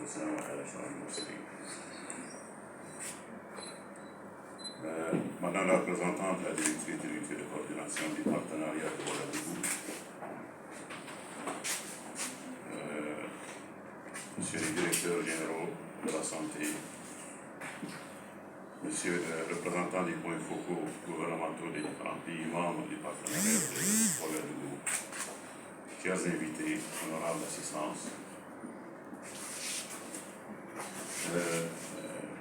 والسلام على أشرف المرسلين. Madame la représentante de la directrice de l'unité de coordination du partenariat de Ouagadougou, Monsieur les directeurs généraux de la santé, Monsieur le représentant des points focaux gouvernementaux des différents pays membres du partenariat de Ouagadougou, chers invités, honorables assistance.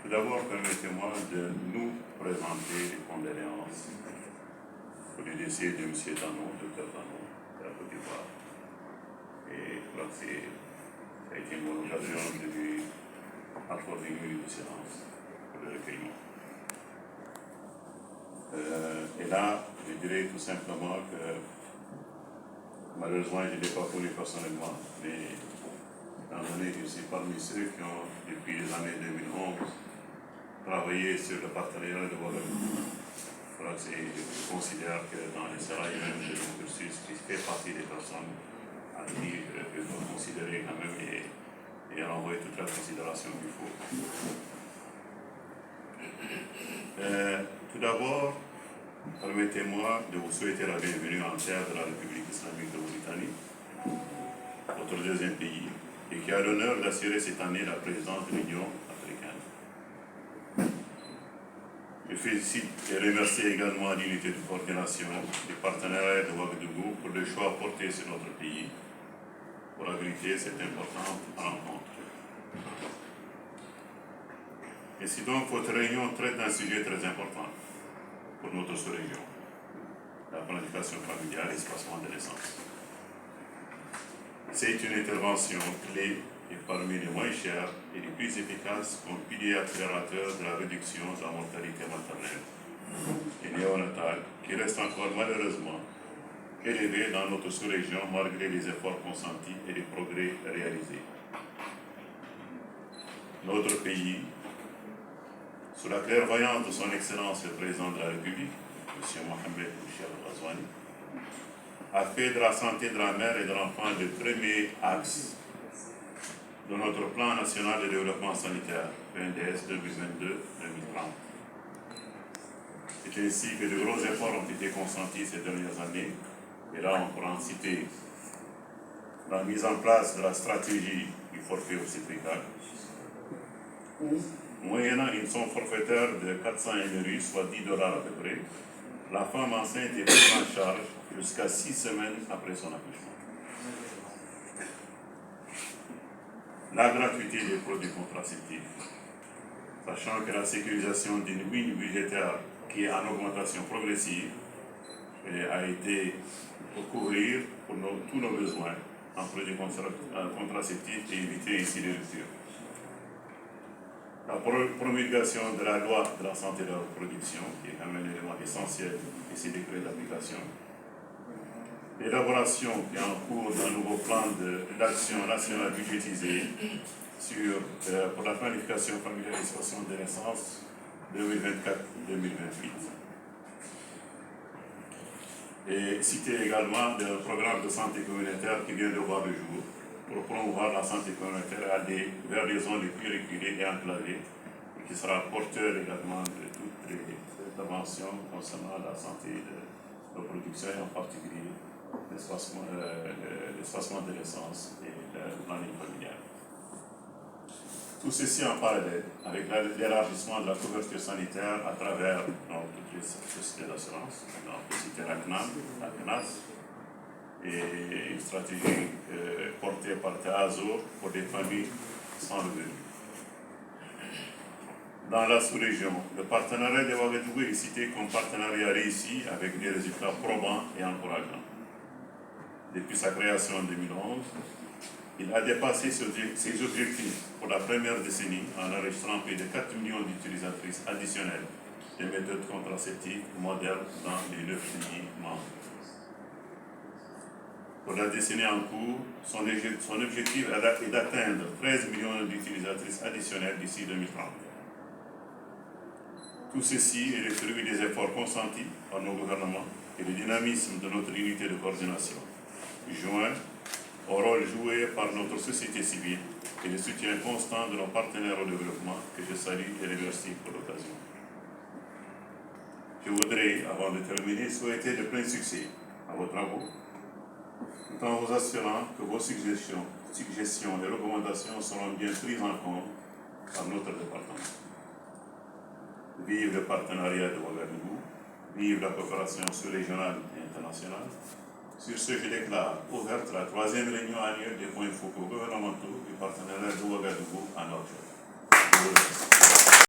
Tout d'abord, permettez-moi de nous présenter les condoléances pour le décès de M. Danon, Dr Danon, de la Côte d'Ivoire. Et je crois que ça a été une bonne occasion de lui accorder une minute de silence pour le recueillement. Et là, je dirais tout simplement que malheureusement, je ne l'ai pas connu personnellement, mais étant donné que je suis parmi ceux qui ont, depuis les années 2011, travaillé sur le partenariat de Ouagadougou, je considère que dans les sérails même de mon cursus, qui fait partie des personnes à qui je dois considérer quand même et renvoyer toute la considération qu'il faut. Tout d'abord, permettez-moi de vous souhaiter la bienvenue en terre de la République islamique de Mauritanie, votre deuxième pays, et qui a l'honneur d'assurer cette année la présidence de l'Union africaine. Je félicite et remercie également l'unité de coordination du partenariat de Ouagadougou pour le choix porté sur notre pays pour abriter cette importante rencontre. Ainsi donc, votre réunion traite d'un sujet très important pour notre sous-région, la planification familiale et l'espacement de naissance. C'est une intervention clé et parmi les moins chères et les plus efficaces comme pilier accélérateur de la réduction de la mortalité maternelle et néonatale qui reste encore malheureusement élevée dans notre sous-région malgré les efforts consentis et les progrès réalisés. Notre pays, sous la clairvoyance de son Excellence le Président de la République, M. Mohamed Bouchir Ghazouani, a fait de la santé de la mère et de l'enfant le premier axe de notre plan national de développement sanitaire, PNDS 2022-2030. C'est ainsi que de gros efforts ont été consentis ces dernières années, et là on pourra en citer la mise en place de la stratégie du forfait obstétrical, moyennant une somme forfaitaire de 400 MRU, soit $10 à peu près, la femme enceinte est prise en charge jusqu'à 6 semaines après son accouchement. La gratuité des produits contraceptifs, sachant que la sécurisation d'une ligne budgétaire qui est en augmentation progressive a été pour couvrir tous nos besoins en produits contraceptifs et éviter ainsi les ruptures. La promulgation de la loi de la santé de la reproduction, qui est quand même un élément essentiel de ces décrets d'application. L'élaboration qui est en cours d'un nouveau plan d'action nationale budgétisé pour la planification familiale et l'espacement de naissance 2024-2028. Et citer également le programme de santé communautaire qui vient de voir le jour pour promouvoir la santé communautaire et aller vers les zones les plus reculées et enclavées, et qui sera porteur également de toutes les interventions concernant la santé de la reproduction et en particulier l'espacement de naissance et le planning familial. Tout ceci en parallèle avec l'élargissement de la couverture sanitaire à travers toutes les sociétés d'assurance, on peut citer la CNAS, et une stratégie portée par TEASO pour des familles sans revenus. Dans la sous-région, le partenariat de Ouagadougou est cité comme partenariat réussi avec des résultats probants et encourageants. Depuis sa création en 2011, il a dépassé ses objectifs pour la première décennie en enregistrant plus de 4 millions d'utilisatrices additionnelles des méthodes contraceptives modernes dans les 9 pays membres. Pour la décennie en cours, son objectif est d'atteindre 13 millions d'utilisatrices additionnelles d'ici 2030. Tout ceci est le fruit des efforts consentis par nos gouvernements et le dynamisme de notre unité de coordination, joint au rôle joué par notre société civile et le soutien constant de nos partenaires au développement que je salue et remercie pour l'occasion. Je voudrais, avant de terminer, souhaiter de plein succès à vos travaux, tout en vous assurant que vos suggestions et recommandations seront bien prises en compte par notre département. Vive le partenariat de Ouagadougou, vive la coopération sous-régionale et internationale. Sur ce, je déclare ouverte la 3e réunion annuelle des points focaux gouvernementaux du partenariat de Ouagadougou en Nord.